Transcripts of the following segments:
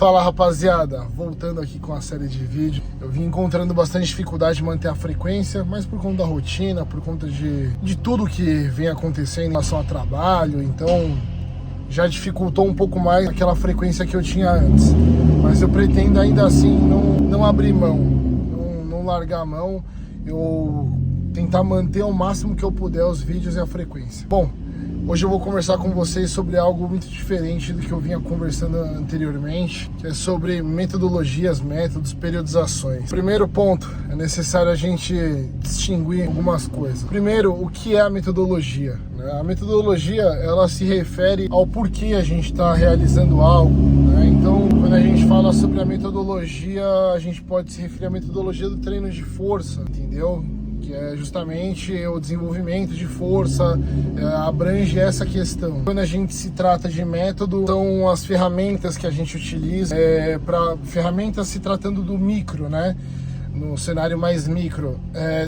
Fala rapaziada, voltando aqui com a série de vídeos. Eu vim encontrando bastante dificuldade de manter a frequência, mas por conta da rotina, por conta de tudo que vem acontecendo em relação a trabalho, então já dificultou um pouco mais aquela frequência que eu tinha antes. Mas eu pretendo ainda assim não abrir mão, não largar a mão, eu tentar manter ao máximo que eu puder os vídeos e a frequência. Bom, hoje eu vou conversar com vocês sobre algo muito diferente do que eu vinha conversando anteriormente, que é sobre metodologias, métodos, periodizações. Primeiro ponto, é necessário a gente distinguir algumas coisas. Primeiro, o que é a metodologia? A metodologia, ela se refere ao porquê a gente está realizando algo, né? Então, quando a gente fala sobre a metodologia, a gente pode se referir à metodologia do treino de força, entendeu? Que é justamente o desenvolvimento de força, abrange essa questão. Quando a gente se trata de método, são as ferramentas que a gente utiliza, para ferramentas se tratando do micro, né? No cenário mais micro,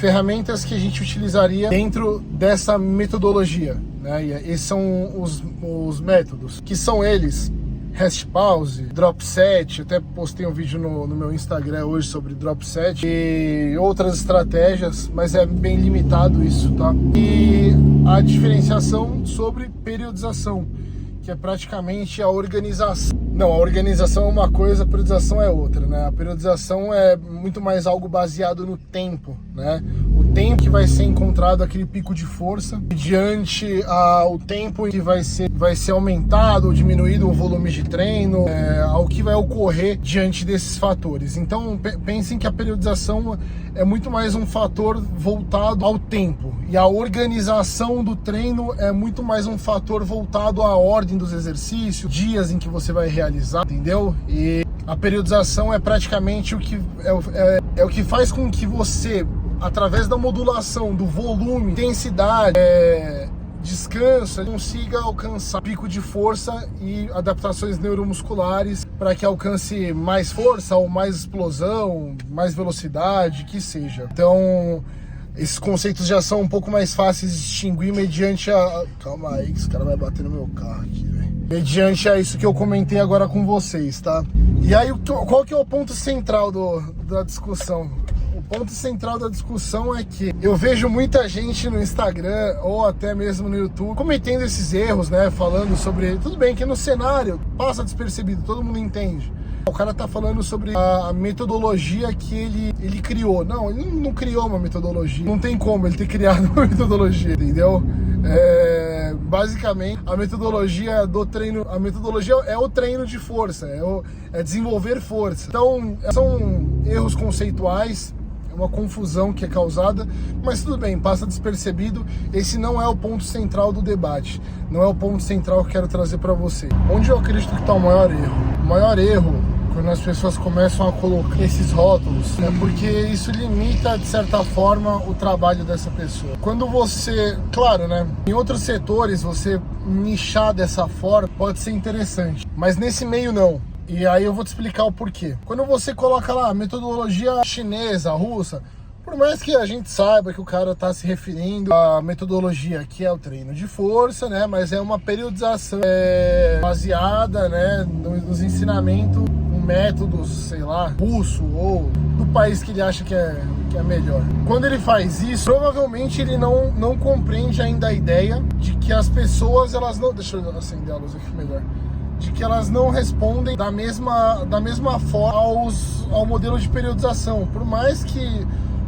ferramentas que a gente utilizaria dentro dessa metodologia, né? E esses são os métodos, que são eles: rest pause, drop set, até postei um vídeo no meu Instagram hoje sobre drop set e outras estratégias, mas é bem limitado isso, tá? E a diferenciação sobre periodização, que é praticamente a organização. Não, a organização é uma coisa, a periodização é outra, né? A periodização é muito mais algo baseado no tempo, né? O tempo que vai ser encontrado aquele pico de força, mediante o tempo que vai ser aumentado ou diminuído o volume de treino, ao que vai ocorrer diante desses fatores. Então, pensem que a periodização é muito mais um fator voltado ao tempo, e a organização do treino é muito mais um fator voltado à ordem dos exercícios, dias em que você vai realizar, entendeu? E a periodização é praticamente o que faz com que você, através da modulação do volume, intensidade, descanso, consiga alcançar pico de força e adaptações neuromusculares para que alcance mais força ou mais explosão, mais velocidade, que seja. Então, esses conceitos já são um pouco mais fáceis de distinguir mediante a... Calma aí que esse cara vai bater no meu carro aqui, velho. Mediante a isso que eu comentei agora com vocês, tá? E aí, qual que é o ponto central da discussão? O ponto central da discussão é que eu vejo muita gente no Instagram ou até mesmo no YouTube cometendo esses erros, né? Falando sobre... Tudo bem que no cenário passa despercebido, todo mundo entende. O cara tá falando sobre a metodologia que ele criou. Não, ele não criou uma metodologia. Não tem como ele ter criado uma metodologia, entendeu? Basicamente, a metodologia do treino... A metodologia é o treino de força, é desenvolver força. Então, são erros conceituais, é uma confusão que é causada, mas tudo bem, passa despercebido. Esse não é o ponto central do debate, não é o ponto central que eu quero trazer para você. Onde eu acredito que está o maior erro? O maior erro, quando as pessoas começam a colocar esses rótulos, é porque isso limita, de certa forma, o trabalho dessa pessoa. Quando você, claro, né, em outros setores, você nichar dessa forma pode ser interessante, mas nesse meio não. E aí eu vou te explicar o porquê. Quando você coloca lá metodologia chinesa, russa, por mais que a gente saiba que o cara está se referindo à metodologia que é o treino de força, né? Mas é uma periodização baseada, né, nos ensinamentos, métodos, sei lá, russo ou do país que ele acha que é melhor. Quando ele faz isso, provavelmente ele não compreende ainda a ideia de que as pessoas, elas não... Deixa eu acender a luz aqui melhor. De que elas não respondem da mesma forma ao modelo de periodização. Por mais que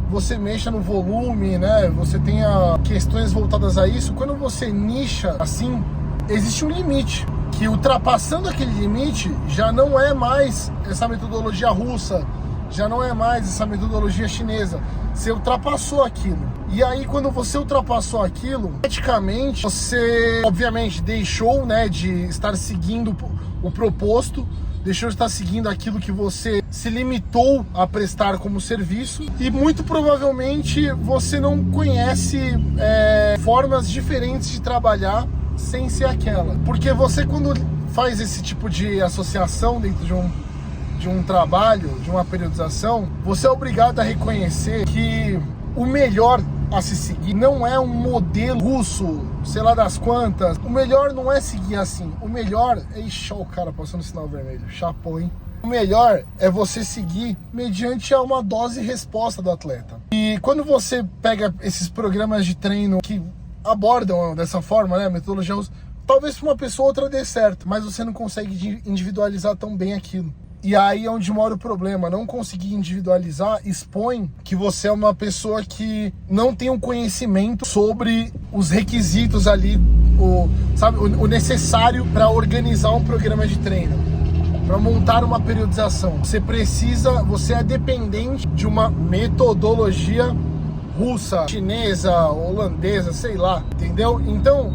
você mexa no volume, né, você tenha questões voltadas a isso, quando você nicha assim, existe um limite, que ultrapassando aquele limite, já não é mais essa metodologia russa, já não é mais essa metodologia chinesa, você ultrapassou aquilo. E aí, quando você ultrapassou aquilo, praticamente você, obviamente, deixou, né, de estar seguindo o proposto, deixou de estar seguindo aquilo que você se limitou a prestar como serviço, e muito provavelmente você não conhece formas diferentes de trabalhar sem ser aquela. Porque você, quando faz esse tipo de associação dentro de um trabalho, de uma periodização, você é obrigado a reconhecer que o melhor a se seguir não é um modelo russo, sei lá das quantas. O melhor não é seguir assim. O melhor é... Ixi, ó, o cara passando o sinal vermelho. Chapou, hein? O melhor é você seguir mediante a uma dose e resposta do atleta. E quando você pega esses programas de treino que abordam dessa forma, né, metodologia, talvez para uma pessoa ou outra dê certo, mas você não consegue individualizar tão bem aquilo. E aí é onde mora o problema. Não conseguir individualizar expõe que você é uma pessoa que não tem um conhecimento sobre os requisitos ali, o necessário para organizar um programa de treino, para montar uma periodização. Você é dependente de uma metodologia russa, chinesa, holandesa, sei lá, entendeu? Então,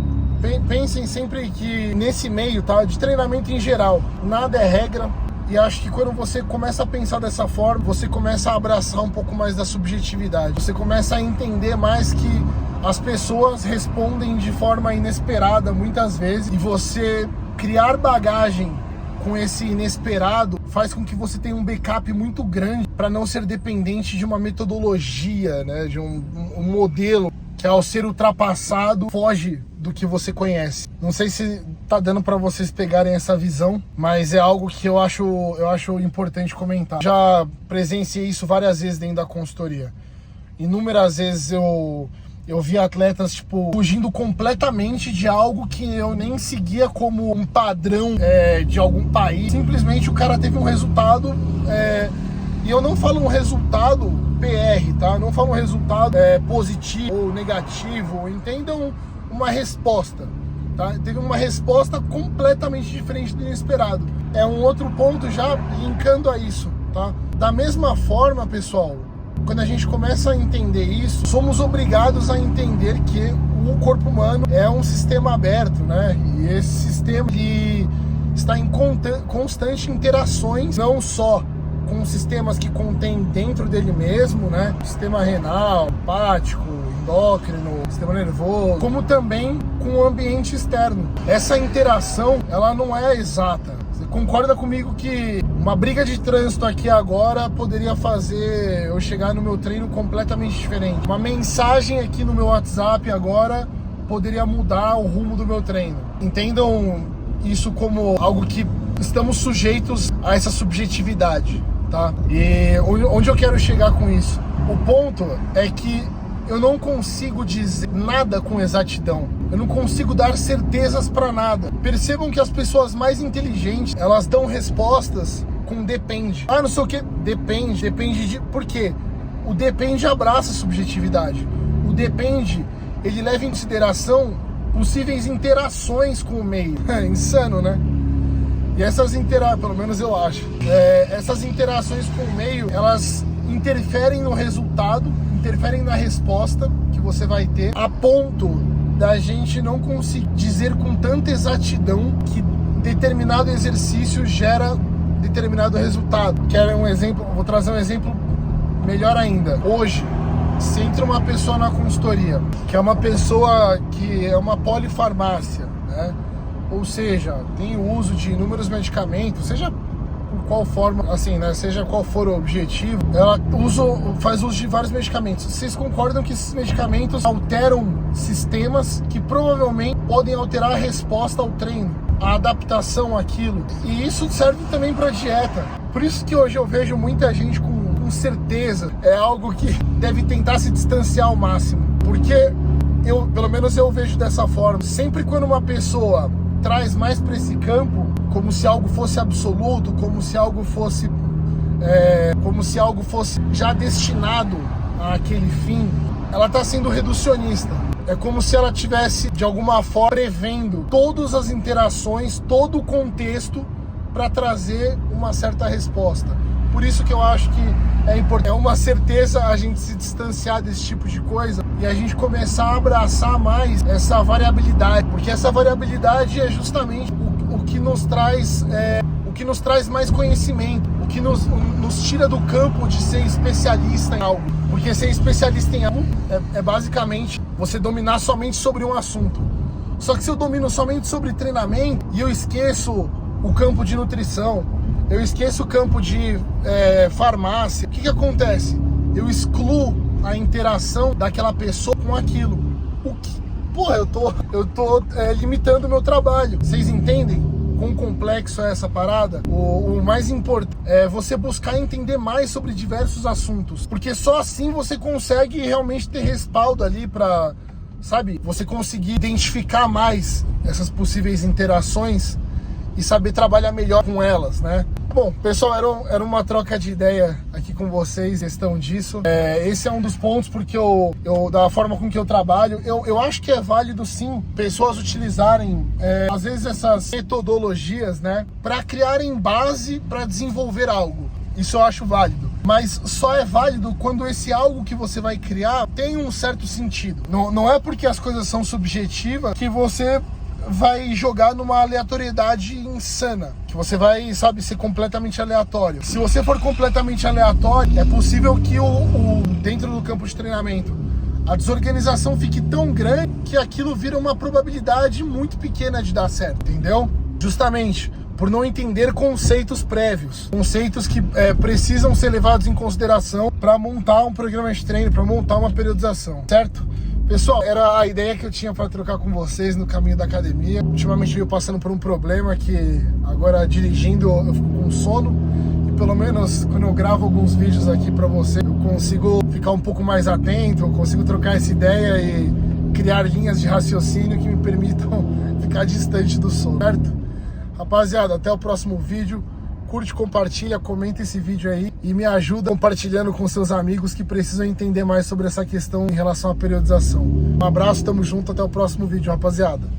pensem sempre que nesse meio, tá, de treinamento em geral, nada é regra. E acho que quando você começa a pensar dessa forma, você começa a abraçar um pouco mais da subjetividade. Você começa a entender mais que as pessoas respondem de forma inesperada muitas vezes. E você criar bagagem com esse inesperado faz com que você tenha um backup muito grande para não ser dependente de uma metodologia, né? De um modelo que, ao ser ultrapassado, foge do que você conhece. Não sei se tá dando para vocês pegarem essa visão, mas é algo que eu acho importante comentar. Já presenciei isso várias vezes dentro da consultoria. Inúmeras vezes eu vi atletas, tipo, fugindo completamente de algo que eu nem seguia como um padrão de algum país. Simplesmente o cara teve um resultado, e eu não falo um resultado PR, tá? Eu não falo um resultado positivo ou negativo. Entendam uma resposta, tá? Teve uma resposta completamente diferente do inesperado. É um outro ponto já linkando a isso, tá? Da mesma forma, pessoal, quando a gente começa a entender isso, somos obrigados a entender que o corpo humano é um sistema aberto, né? E esse sistema ele está em constante interações, não só com sistemas que contém dentro dele mesmo, né? Sistema renal, hepático, endócrino, sistema nervoso, como também com o ambiente externo. Essa interação, ela não é exata. Você concorda comigo que uma briga de trânsito aqui agora poderia fazer eu chegar no meu treino completamente diferente? Uma mensagem aqui no meu WhatsApp agora poderia mudar o rumo do meu treino. Entendam isso como algo que estamos sujeitos a essa subjetividade, tá? E onde eu quero chegar com isso? O ponto é que eu não consigo dizer nada com exatidão. Eu não consigo dar certezas para nada. Percebam que as pessoas mais inteligentes, elas dão respostas com depende. Ah, não sei o que. Depende de... Por quê? O depende abraça a subjetividade. O depende, ele leva em consideração possíveis interações com o meio. É insano, né? E essas pelo menos eu acho, essas interações com o meio, elas interferem no resultado, interferem na resposta que você vai ter, a ponto da gente não conseguir dizer com tanta exatidão que determinado exercício gera determinado resultado. Quero um exemplo, vou trazer um exemplo melhor ainda. Hoje, se entra uma pessoa na consultoria, que é uma pessoa que é uma polifarmácia, né? Ou seja, tem o uso de inúmeros medicamentos, seja por qual forma, assim, né? Seja qual for o objetivo, ela faz uso de vários medicamentos. Vocês concordam que esses medicamentos alteram sistemas que provavelmente podem alterar a resposta ao treino, a adaptação àquilo? E isso serve também para dieta. Por isso que hoje eu vejo muita gente com certeza, é algo que deve tentar se distanciar ao máximo. Porque pelo menos eu vejo dessa forma. Sempre quando uma pessoa traz mais para esse campo, como se algo fosse absoluto, como se algo fosse já destinado àquele fim, ela está sendo reducionista. É como se ela tivesse, de alguma forma, prevendo todas as interações, todo o contexto para trazer uma certa resposta. Por isso que eu acho que é importante, é uma certeza a gente se distanciar desse tipo de coisa e a gente começar a abraçar mais essa variabilidade, porque essa variabilidade é justamente o que nos traz mais conhecimento, o que nos tira do campo de ser especialista em algo. Porque ser especialista em algo é basicamente você dominar somente sobre um assunto. Só que se eu domino somente sobre treinamento e eu esqueço o campo de nutrição, eu esqueço o campo de farmácia, o que acontece? Eu excluo a interação daquela pessoa com aquilo. Porra, eu tô limitando o meu trabalho. Vocês entendem quão complexo é essa parada, o mais importante é você buscar entender mais sobre diversos assuntos, porque só assim você consegue realmente ter respaldo ali pra, sabe, você conseguir identificar mais essas possíveis interações e saber trabalhar melhor com elas, né? Bom, pessoal, era uma troca de ideia aqui com vocês, questão disso. Esse é um dos pontos, porque da forma com que eu trabalho, eu acho que é válido sim pessoas utilizarem, às vezes, essas metodologias, né, para criarem base para desenvolver algo. Isso eu acho válido. Mas só é válido quando esse algo que você vai criar tem um certo sentido. Não é porque as coisas são subjetivas que você vai jogar numa aleatoriedade insana, que você vai, sabe, ser completamente aleatório. Se você for completamente aleatório, é possível que dentro do campo de treinamento a desorganização fique tão grande que aquilo vira uma probabilidade muito pequena de dar certo, entendeu? Justamente por não entender conceitos prévios, conceitos que precisam ser levados em consideração para montar um programa de treino, para montar uma periodização, certo? Pessoal, era a ideia que eu tinha para trocar com vocês no caminho da academia. Ultimamente eu passando por um problema que agora dirigindo eu fico com sono, e pelo menos quando eu gravo alguns vídeos aqui para você, eu consigo ficar um pouco mais atento, eu consigo trocar essa ideia e criar linhas de raciocínio que me permitam ficar distante do sono, certo? Rapaziada, até o próximo vídeo. Curte, compartilha, comenta esse vídeo aí e me ajuda compartilhando com seus amigos que precisam entender mais sobre essa questão em relação à periodização. Um abraço, tamo junto, até o próximo vídeo, rapaziada.